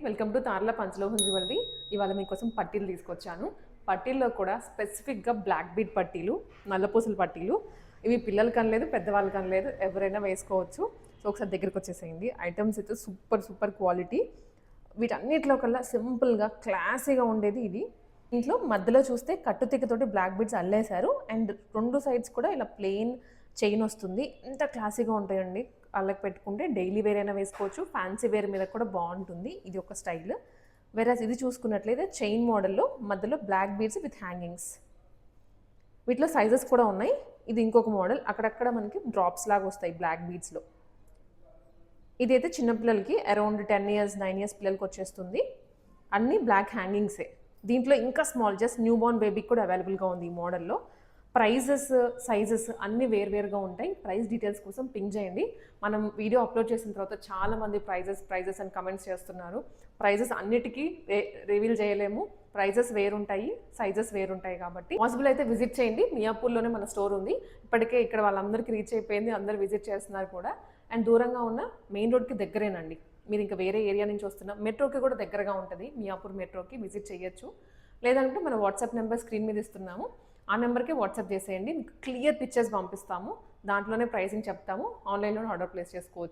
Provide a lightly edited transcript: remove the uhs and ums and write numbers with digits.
Welcome to Tarla Panchaloham jewellery. ఇవాళ మీకోసం పట్టీలు తీసుకొచ్చాను. పట్టీల్లో కూడా స్పెసిఫిక్గా బ్లాక్ బీడ్ పట్టీలు, నల్లపూసల పట్టీలు. ఇవి పిల్లలకి అనలేదు, పెద్దవాళ్ళకి అనలేదు, ఎవరైనా వేసుకోవచ్చు. సో ఒకసారి దగ్గరికి వచ్చేసేయండి. ఐటమ్స్ అయితే సూపర్ సూపర్ క్వాలిటీ. వీటన్నిటిలో కల్లా సింపుల్గా క్లాసీగా ఉండేది ఇది. ఇంట్లో మధ్యలో చూస్తే కట్టుతిక్కతోటి బ్లాక్ బీడ్స్ అల్లేశారు అండ్ రెండు సైడ్స్ కూడా ఇలా ప్లెయిన్ చైన్ వస్తుంది. ఎంత క్లాసీగా ఉంటాయండి. వాళ్ళకి పెట్టుకుంటే డైలీ వేర్ అయినా వేసుకోవచ్చు, ఫ్యాన్సీ వేర్ మీద కూడా బాగుంటుంది. ఇది ఒక స్టైల్. వేరే ఇది చూసుకున్నట్లయితే చైన్ మోడల్లో మధ్యలో బ్లాక్ బీడ్స్ విత్ హ్యాంగింగ్స్. వీటిలో సైజెస్ కూడా ఉన్నాయి. ఇది ఇంకొక మోడల్. అక్కడక్కడ మనకి డ్రాప్స్ లాగా వస్తాయి బ్లాక్ బీడ్స్లో. ఇదైతే చిన్నపిల్లలకి అరౌండ్ 10 ఇయర్స్ 9 ఇయర్స్ పిల్లలకి వచ్చేస్తుంది. అన్నీ బ్లాక్ హ్యాంగింగ్సే. దీంట్లో ఇంకా స్మాల్ జస్ట్ న్యూ బోర్న్ బేబీకి కూడా అవైలబుల్గా ఉంది ఈ మోడల్లో. ప్రైజెస్ సైజెస్ అన్నీ వేరువేరుగా ఉంటాయి. ప్రైస్ డీటెయిల్స్ కోసం పింక్ చేయండి. మనం వీడియో అప్లోడ్ చేసిన తర్వాత చాలామంది ప్రైజెస్ అని కమెంట్స్ చేస్తున్నారు. ప్రైజెస్ అన్నిటికీ రివీల్ చేయలేము. ప్రైజెస్ వేరుంటాయి, సైజెస్ వేరుంటాయి. కాబట్టి పాసిబుల్ అయితే విజిట్ చేయండి. మియాపూర్లోనే మన స్టోర్ ఉంది. ఇప్పటికే ఇక్కడ వాళ్ళందరికీ రీచ్ అయిపోయింది, అందరు విజిట్ చేస్తున్నారు కూడా. అండ్ దూరంగా ఉన్న మెయిన్ రోడ్కి దగ్గరేనండి. మీరు ఇంకా వేరే ఏరియా నుంచి వస్తున్నా మెట్రోకి కూడా దగ్గరగా ఉంటుంది. మియాపూర్ మెట్రోకి విజిట్ చేయొచ్చు. లేదంటే మన వాట్సాప్ నెంబర్ స్క్రీన్ మీద ఇస్తున్నాము. ఆ నెంబర్కి వాట్సాప్ చేసేయండి. మీకు క్లియర్ పిక్చర్స్ పంపిస్తాము. దాంట్లోనే ప్రైసింగ్ చెప్తాము. ఆన్లైన్లో ఆర్డర్ ప్లేస్ చేసుకోవచ్చు.